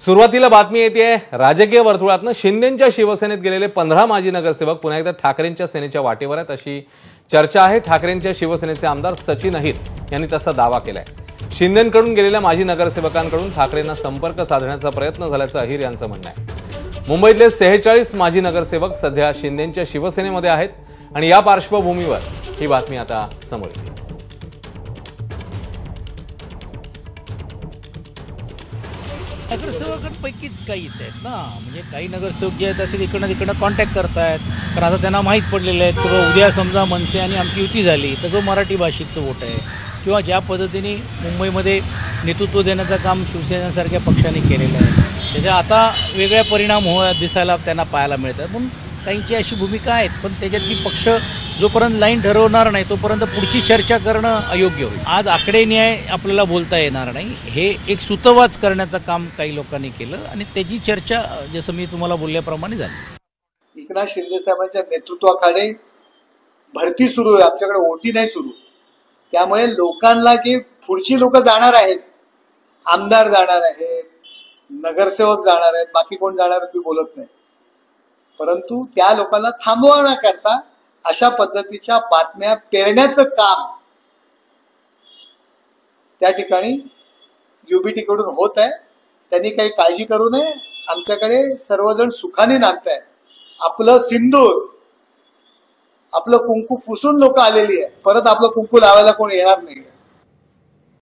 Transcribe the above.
सुरुवातीला बातमी येते राजकीय वर्तुळातनं शिंदेंच्या शिवसेनेत गेलेले 15 माजी नगरसेवक पुन्हा एकदा ठाकरेंच्या सेनेच्या वाटेवर आहेत अशी चर्चा आहे। ठाकरेंच्या शिवसेनेचे आमदार सचिन अहिर यांनी तसा दावा केलाय। शिंदेंकडून गेलेल्या माजी नगरसेवकांकडून ठाकरेंना संपर्क साधण्याचा प्रयत्न झाल्याचं अहिर यांचं म्हणणं आहे। मुंबईतले 46 माजी नगरसेवक सध्या शिंदेंच्या शिवसेनेमध्ये आहेत आणि या पार्श्वभूमीवर ही बातमी आता समोर येते। नगरसेवकांपैकीच काहीच आहेत ना, म्हणजे काही नगरसेवक जे आहेत असे तिकडनं कॉन्टॅक्ट करतायत, कारण आता त्यांना माहीत पडलेलं आहे की उद्या समजा मनसे आणि आमची युती झाली तर जो मराठी भाषेचं वोट आहे किंवा ज्या पद्धतीने मुंबईमध्ये नेतृत्व देण्याचं काम शिवसेनेसारख्या पक्षाने केलेलं आहे त्याचे आता वेगळ्या परिणाम दिसायला त्यांना पाहायला मिळतात। म्हणून काहींची अशी भूमिका आहेत, पण त्याच्यातली पक्ष जोपर्यंत लाईन ठरवणार नाही तोपर्यंत पुढची चर्चा करणं अयोग्य होईल। आज आकडे न्याय आपल्याला बोलता येणार नाही, हे एक सुतवाच करण्याचं काम काही लोकांनी केलं आणि त्याची चर्चा जसं मी तुम्हाला बोलल्याप्रमाणे झाली। एकनाथ शिंदे साहेबांच्या नेतृत्वाखाली भरती सुरू आहे, आमच्याकडे ओटी नाही सुरू, त्यामुळे लोकांना की पुढची लोक जाणार आहेत, आमदार जाणार आहेत, नगरसेवक जाणार आहेत, बाकी कोण जाणार आहेत मी बोलत नाही, परंतु त्या लोकांना थांबवण्याकरता अशा पद्धतीच्या बातम्या पेरण्याचं काम त्या ठिकाणी युबीटी कडून होत आहे। त्यांनी काही काळजी करू नये, आमच्याकडे सर्वजण सुखाने नांदतायत। आपलं सिंदूर, आपलं कुंकू पुसून लोक आलेली आहे, परत आपलं कुंकू लावायला कोण येणार नाही।